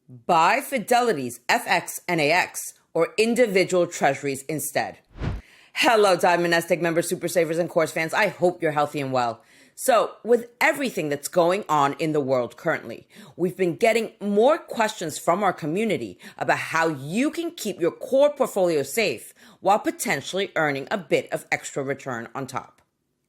Buy Fidelity's FXNAX or individual treasuries instead. Hello, Diamond NestEgg members, super savers, and course fans. I hope you're healthy and well. So, with everything that's going on in the world currently, we've been getting more questions from our community about how you can keep your core portfolio safe while potentially earning a bit of extra return on top.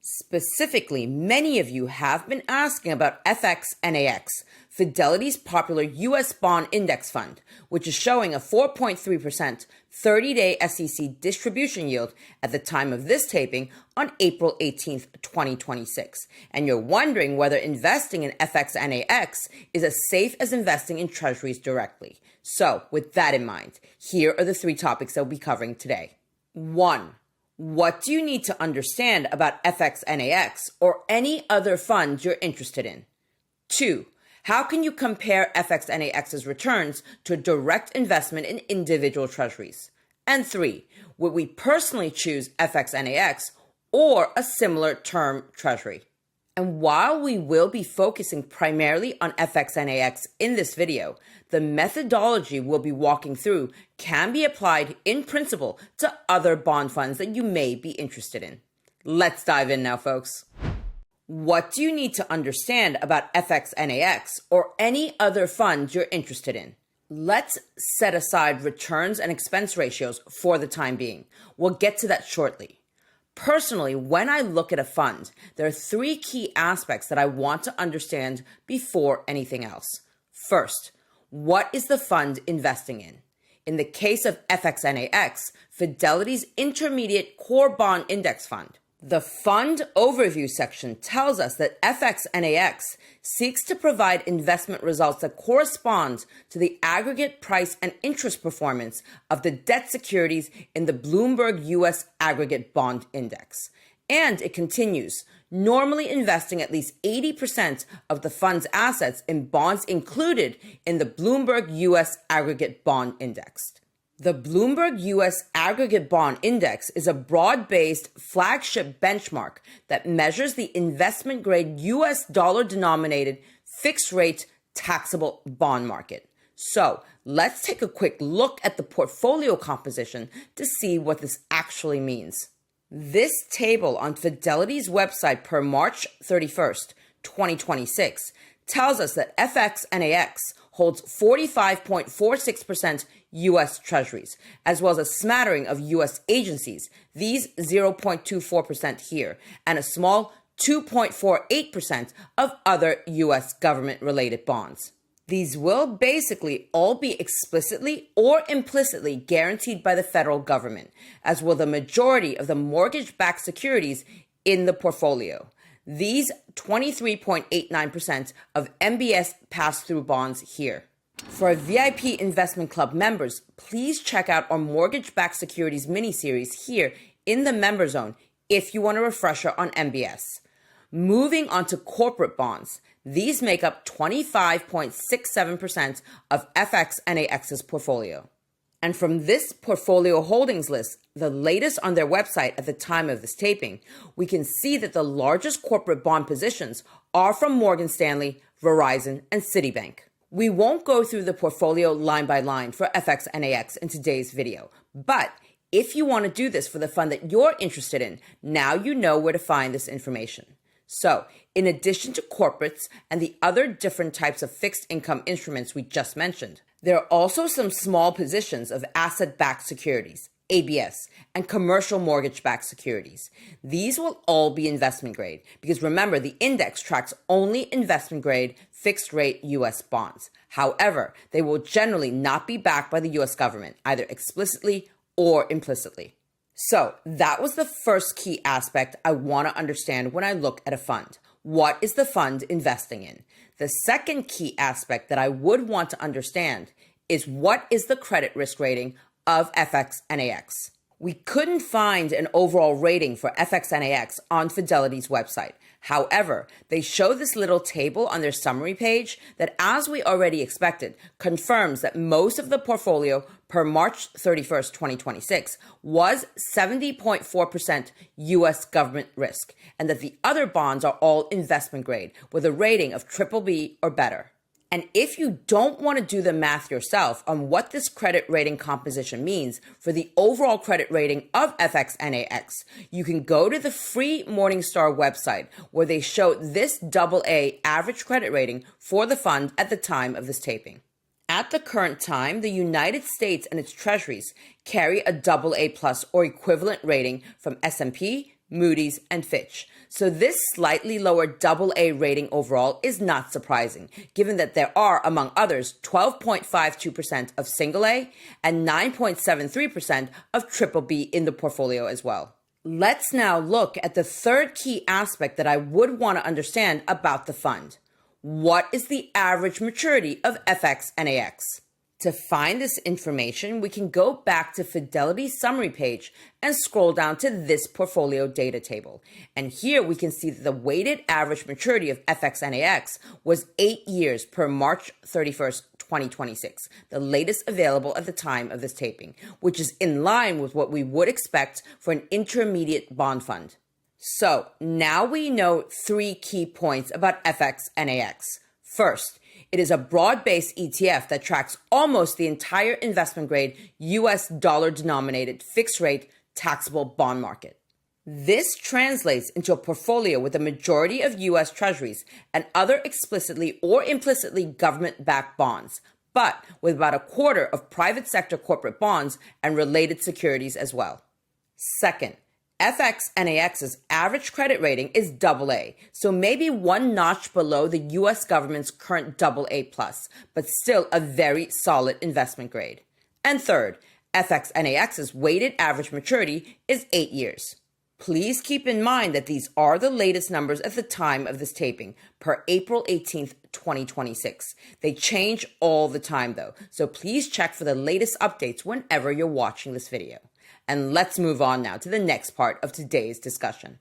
Specifically, many of you have been asking about FXNAX, Fidelity's popular U.S. bond index fund, which is showing a 4.3% 30-day SEC distribution yield at the time of this taping on April 18th, 2026. And you're wondering whether investing in FXNAX is as safe as investing in Treasuries directly. So, with that in mind, here are the three topics that we'll be covering today. 1. What do you need to understand about FXNAX or any other fund you're interested in? 2. How can you compare FXNAX's returns to a direct investment in individual treasuries? And 3. Would we personally choose FXNAX or a similar term treasury? And while we will be focusing primarily on FXNAX in this video, the methodology we'll be walking through can be applied in principle to other bond funds that you may be interested in. Let's dive in now, folks. What do you need to understand about FXNAX or any other fund you're interested in? Let's set aside returns and expense ratios for the time being. We'll get to that shortly. Personally, when I look at a fund, there are three key aspects that I want to understand before anything else. First, what is the fund investing in? In the case of FXNAX, Fidelity's Intermediate Core Bond Index Fund. The fund overview section tells us that FXNAX seeks to provide investment results that correspond to the aggregate price and interest performance of the debt securities in the Bloomberg U.S. Aggregate Bond Index. And it continues, normally investing at least 80% of the fund's assets in bonds included in the Bloomberg U.S. Aggregate Bond Index. The Bloomberg U.S. Aggregate Bond Index is a broad-based flagship benchmark that measures the investment-grade U.S. dollar-denominated fixed-rate taxable bond market. So, let's take a quick look at the portfolio composition to see what this actually means. This table on Fidelity's website per March 31st, 2026, tells us that FXNAX holds 45.46% U.S. Treasuries, as well as a smattering of U.S. agencies, these 0.24% here, and a small 2.48% of other U.S. government-related bonds. These will basically all be explicitly or implicitly guaranteed by the federal government, as will the majority of the mortgage-backed securities in the portfolio. These 23.89% of MBS pass-through bonds here. For our VIP Investment Club members, please check out our mortgage-backed securities mini-series here in the member zone if you want a refresher on MBS. Moving on to corporate bonds, these make up 25.67% of FXNAX's portfolio. And from this portfolio holdings list, the latest on their website at the time of this taping, we can see that the largest corporate bond positions are from Morgan Stanley, Verizon, and Citibank. We won't go through the portfolio line by line for FXNAX in today's video, but if you want to do this for the fund that you're interested in, now you know where to find this information. So, in addition to corporates and the other different types of fixed income instruments we just mentioned, there are also some small positions of asset-backed securities, ABS, and commercial mortgage-backed securities. These will all be investment grade because remember, the index tracks only investment grade fixed-rate U.S. bonds. However, they will generally not be backed by the U.S. government, either explicitly or implicitly. So that was the first key aspect I want to understand when I look at a fund. What is the fund investing in? The second key aspect that I would want to understand is what is the credit risk rating of FXNAX. We couldn't find an overall rating for FXNAX on Fidelity's website. However, they show this little table on their summary page that, as we already expected, confirms that most of the portfolio per March 31st, 2026 was 70.4% U.S. government risk, and that the other bonds are all investment grade with a rating of BBB or better. And if you don't want to do the math yourself on what this credit rating composition means for the overall credit rating of FXNAX, you can go to the free Morningstar website where they show this AA average credit rating for the fund at the time of this taping. At the current time, the United States and its treasuries carry a AA plus or equivalent rating from S&P, Moody's, and Fitch. So this slightly lower AA rating overall is not surprising, given that there are, among others, 12.52% of single A and 9.73% of BBB in the portfolio as well. Let's now look at the third key aspect that I would want to understand about the fund. What is the average maturity of FXNAX? To find this information, we can go back to Fidelity's summary page and scroll down to this portfolio data table. And here we can see that the weighted average maturity of FXNAX was 8 years per March 31st, 2026, the latest available at the time of this taping, which is in line with what we would expect for an intermediate bond fund. So now we know 3 key points about FXNAX. First, it is a broad-based ETF that tracks almost the entire investment-grade U.S. dollar-denominated fixed-rate taxable bond market. This translates into a portfolio with a majority of U.S. Treasuries and other explicitly or implicitly government-backed bonds, but with about a quarter of private sector corporate bonds and related securities as well. Second, FXNAX's average credit rating is AA, so maybe one notch below the U.S. government's current AA+, but still a very solid investment grade. And third, FXNAX's weighted average maturity is 8 years. Please keep in mind that these are the latest numbers at the time of this taping, per April 18th, 2026. They change all the time though, so please check for the latest updates whenever you're watching this video. And let's move on now to the next part of today's discussion.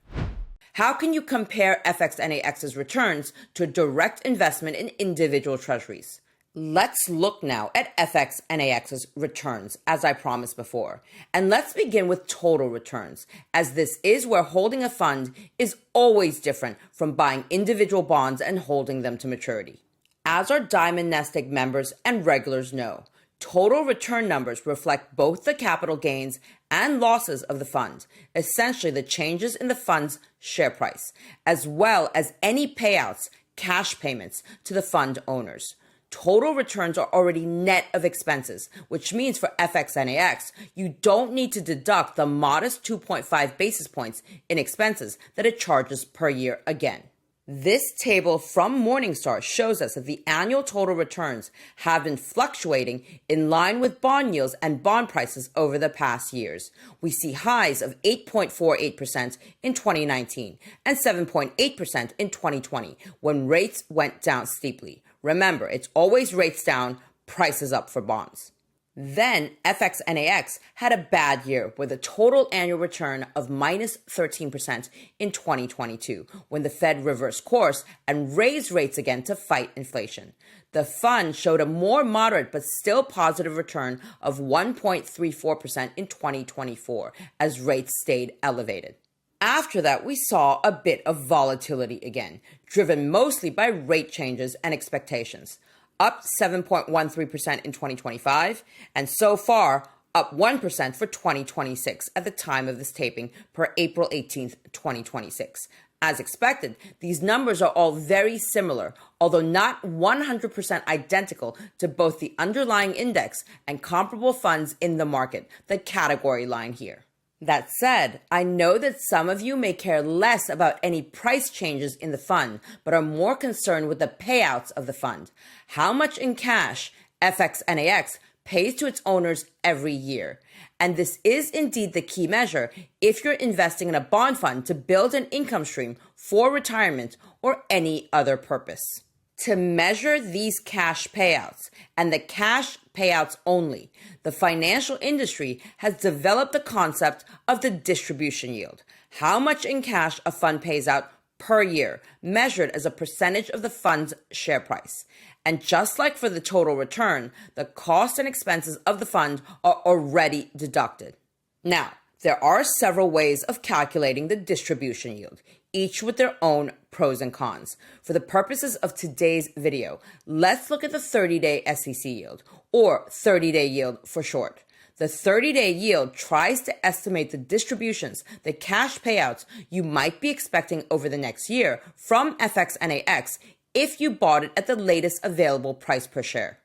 How can you compare FXNAX's returns to a direct investment in individual treasuries? Let's look now at FXNAX's returns, as I promised before. And let's begin with total returns, as this is where holding a fund is always different from buying individual bonds and holding them to maturity. As our Diamond NestEgg members and regulars know, total return numbers reflect both the capital gains and losses of the fund, essentially the changes in the fund's share price, as well as any payouts, cash payments to the fund owners. Total returns are already net of expenses, which means for FXNAX, you don't need to deduct the modest 2.5 basis points in expenses that it charges per year again. This table from Morningstar shows us that the annual total returns have been fluctuating in line with bond yields and bond prices over the past years. We see highs of 8.48% in 2019 and 7.8% in 2020 when rates went down steeply. Remember, it's always rates down, prices up for bonds. Then FXNAX had a bad year with a total annual return of minus 13% in 2022 when the Fed reversed course and raised rates again to fight inflation. The fund showed a more moderate but still positive return of 1.34% in 2024 as rates stayed elevated. After that, we saw a bit of volatility again, driven mostly by rate changes and expectations. Up 7.13% in 2025, and so far up 1% for 2026 at the time of this taping per April 18th, 2026. As expected, these numbers are all very similar, although not 100% identical to both the underlying index and comparable funds in the market, the category line here. That said, I know that some of you may care less about any price changes in the fund, but are more concerned with the payouts of the fund. How much in cash FXNAX pays to its owners every year. And this is indeed the key measure if you're investing in a bond fund to build an income stream for retirement or any other purpose. To measure these cash payouts, and the cash payouts only, the financial industry has developed the concept of the distribution yield, how much in cash a fund pays out per year, measured as a percentage of the fund's share price. And just like for the total return, the costs and expenses of the fund are already deducted. Now, there are several ways of calculating the distribution yield. each with their own pros and cons. For the purposes of today's video, let's look at the 30-day SEC yield, or 30-day yield for short. The 30-day yield tries to estimate the distributions, the cash payouts you might be expecting over the next year from FXNAX if you bought it at the latest available price per share.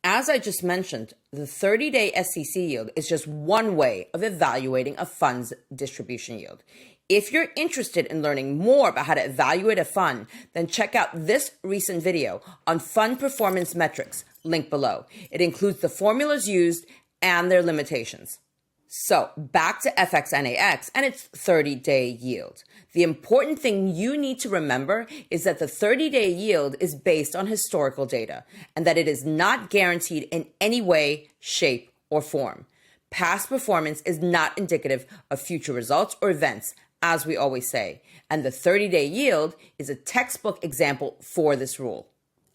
As I just mentioned, the 30-day SEC yield is just one way of evaluating a fund's distribution yield. If you're interested in learning more about how to evaluate a fund, then check out this recent video on fund performance metrics, link below. It includes the formulas used and their limitations. So back to FXNAX and its 30-day yield. The important thing you need to remember is that the 30-day yield is based on historical data and that it is not guaranteed in any way, shape, or form. Past performance is not indicative of future results or events, as we always say, and the 30-day yield is a textbook example for this rule.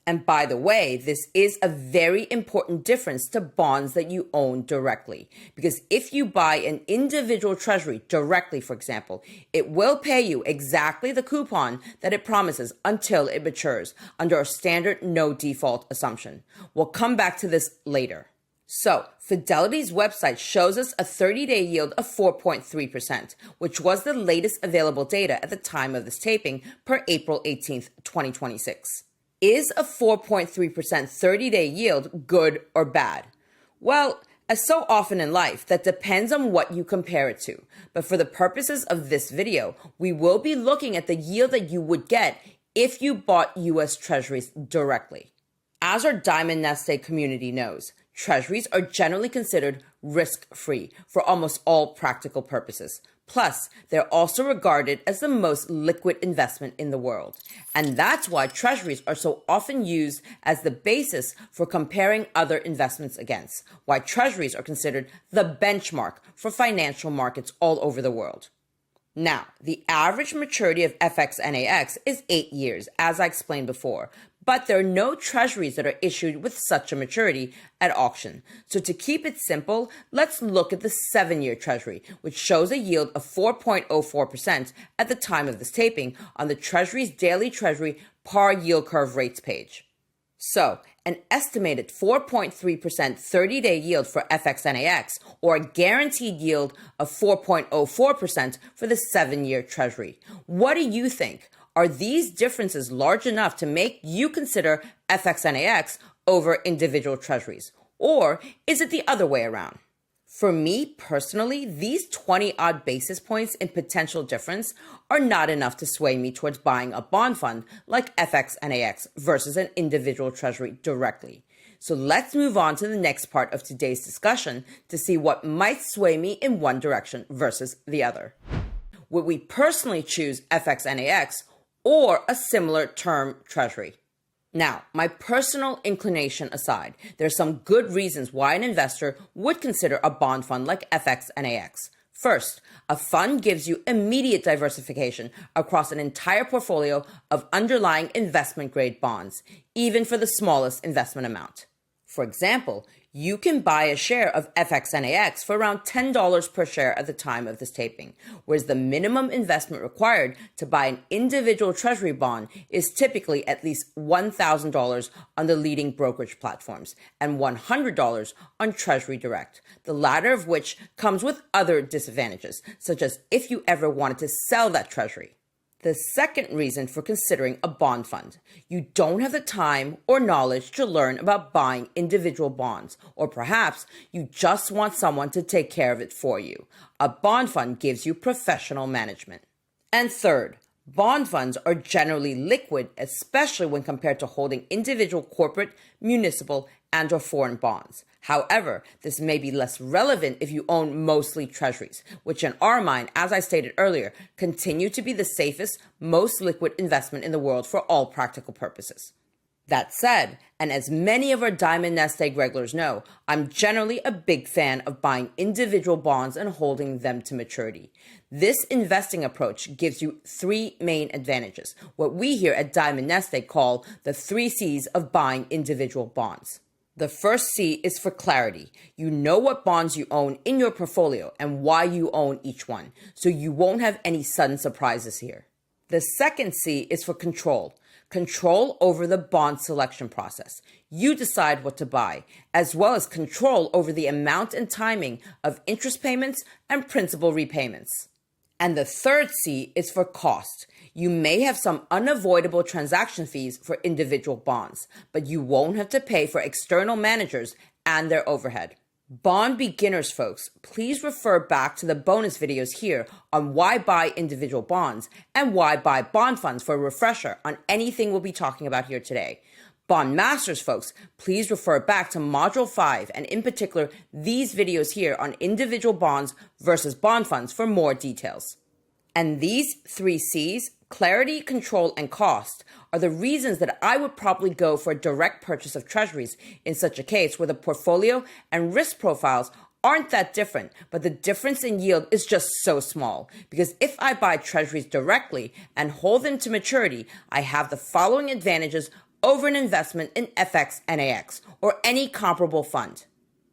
And by the way, this is a very important difference to bonds that you own directly. Because if you buy an individual treasury directly, for example, it will pay you exactly the coupon that it promises until it matures under a standard no default assumption. We'll come back to this later. So, Fidelity's website shows us a 30-day yield of 4.3%, which was the latest available data at the time of this taping per April 18th, 2026. Is a 4.3% 30-day yield good or bad? Well, as so often in life, that depends on what you compare it to. But for the purposes of this video, we will be looking at the yield that you would get if you bought U.S. Treasuries directly. As our Diamond NestEgg community knows, Treasuries are generally considered risk-free for almost all practical purposes. Plus, they're also regarded as the most liquid investment in the world. And that's why Treasuries are so often used as the basis for comparing other investments against, why Treasuries are considered the benchmark for financial markets all over the world. Now, the average maturity of FXNAX is 8 years, as I explained before, but there are no treasuries that are issued with such a maturity at auction. So to keep it simple, let's look at the 7-year treasury, which shows a yield of 4.04% at the time of this taping on the Treasury's daily treasury par yield curve rates page. So, an estimated 4.3% 30-day yield for FXNAX, or a guaranteed yield of 4.04% for the 7-year treasury. What do you think? Are these differences large enough to make you consider FXNAX over individual treasuries? Or is it the other way around? For me personally, these 20-odd basis points in potential difference are not enough to sway me towards buying a bond fund like FXNAX versus an individual treasury directly. So let's move on to the next part of today's discussion to see what might sway me in one direction versus the other. Would we personally choose FXNAX or a similar term treasury? Now, my personal inclination aside, there are some good reasons why an investor would consider a bond fund like FXNAX. First, a fund gives you immediate diversification across an entire portfolio of underlying investment-grade bonds, even for the smallest investment amount. For example, you can buy a share of FXNAX for around $10 per share at the time of this taping, whereas the minimum investment required to buy an individual treasury bond is typically at least $1,000 on the leading brokerage platforms and $100 on Treasury Direct, the latter of which comes with other disadvantages, such as if you ever wanted to sell that treasury. The second reason for considering a bond fund: you don't have the time or knowledge to learn about buying individual bonds, or perhaps you just want someone to take care of it for you. A bond fund gives you professional management. And third, bond funds are generally liquid, especially when compared to holding individual corporate, municipal, and/or foreign bonds. However, this may be less relevant if you own mostly treasuries, which in our mind, as I stated earlier, continue to be the safest, most liquid investment in the world for all practical purposes. That said, and as many of our Diamond NestEgg regulars know, I'm generally a big fan of buying individual bonds and holding them to maturity. This investing approach gives you 3 main advantages, what we here at Diamond NestEgg call the 3 C's of buying individual bonds. The first C is for clarity. You know what bonds you own in your portfolio and why you own each one, so you won't have any sudden surprises here. The second C is for control. Control over the bond selection process. You decide what to buy, as well as control over the amount and timing of interest payments and principal repayments. And the third C is for cost. You may have some unavoidable transaction fees for individual bonds, but you won't have to pay for external managers and their overhead. Bond beginners, folks, please refer back to the bonus videos here on why buy individual bonds and why buy bond funds for a refresher on anything we'll be talking about here today. Bond masters, folks, please refer back to Module 5 and in particular these videos here on individual bonds versus bond funds for more details. And these three C's, clarity, control, and cost, are the reasons that I would probably go for a direct purchase of treasuries in such a case where the portfolio and risk profiles aren't that different, but the difference in yield is just so small. Because if I buy treasuries directly and hold them to maturity, I have the following advantages over an investment in FXNAX or any comparable fund.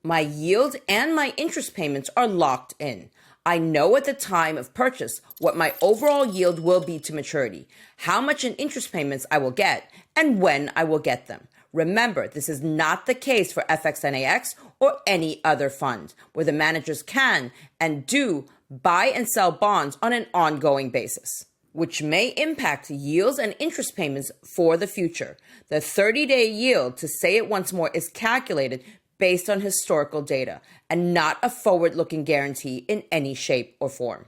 My yield and my interest payments are locked in. I know at the time of purchase what my overall yield will be to maturity, how much in interest payments I will get, and when I will get them. Remember, this is not the case for FXNAX or any other fund, where the managers can and do buy and sell bonds on an ongoing basis, which may impact yields and interest payments for the future. The 30-day yield, to say it once more, is calculated based on historical data and not a forward-looking guarantee in any shape or form.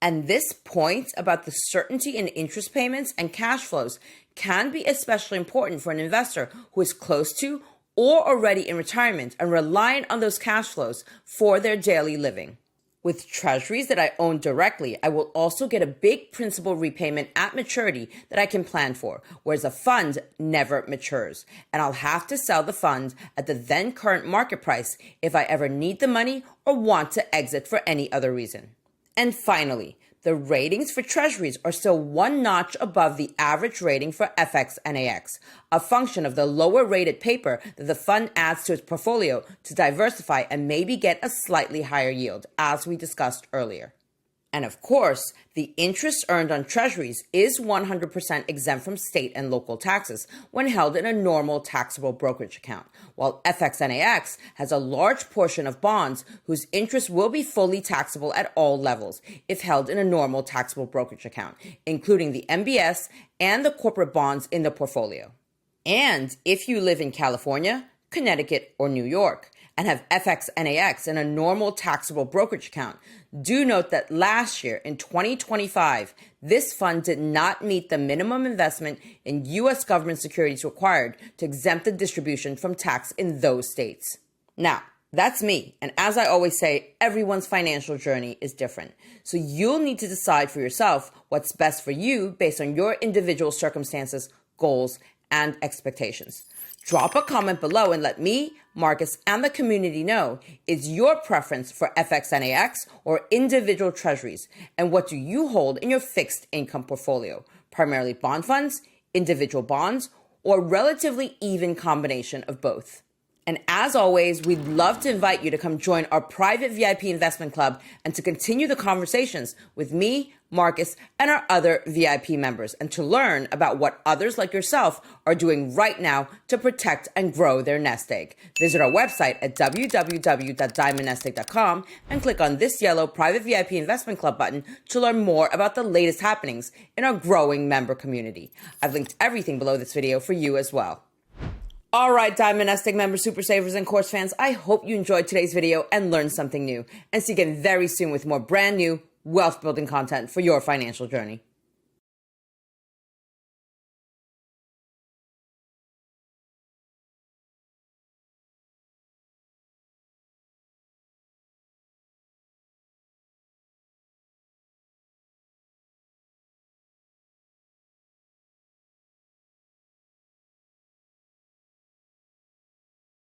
And this point about the certainty in interest payments and cash flows can be especially important for an investor who is close to or already in retirement and reliant on those cash flows for their daily living. With treasuries that I own directly, I will also get a big principal repayment at maturity that I can plan for, whereas a fund never matures. And I'll have to sell the fund at the then current market price if I ever need the money or want to exit for any other reason. And finally, the ratings for treasuries are still one notch above the average rating for FXNAX, a function of the lower rated paper that the fund adds to its portfolio to diversify and maybe get a slightly higher yield, as we discussed earlier. And of course, the interest earned on treasuries is 100% exempt from state and local taxes when held in a normal taxable brokerage account, while FXNAX has a large portion of bonds whose interest will be fully taxable at all levels if held in a normal taxable brokerage account, including the MBS and the corporate bonds in the portfolio. And if you live in California, Connecticut, or New York, and have FXNAX in a normal taxable brokerage account, do note that last year, in 2025, this fund did not meet the minimum investment in U.S. government securities required to exempt the distribution from tax in those states. Now, that's me, and as I always say, everyone's financial journey is different. So you'll need to decide for yourself what's best for you based on your individual circumstances, goals, and expectations. Drop a comment below and let me, Marcus, and the community know, is your preference for FXNAX or individual treasuries? And what do you hold in your fixed income portfolio? Primarily bond funds, individual bonds, or relatively even combination of both? And as always, we'd love to invite you to come join our private VIP investment club and to continue the conversations with me, Marcus, and our other VIP members, and to learn about what others like yourself are doing right now to protect and grow their nest egg. Visit our website at www.diamondnestegg.com and click on this yellow private VIP investment club button to learn more about the latest happenings in our growing member community. I've linked everything below this video for you as well. All right, Diamond NestEgg members, super savers, and course fans, I hope you enjoyed today's video and learned something new. And see you again very soon with more brand new wealth building content for your financial journey.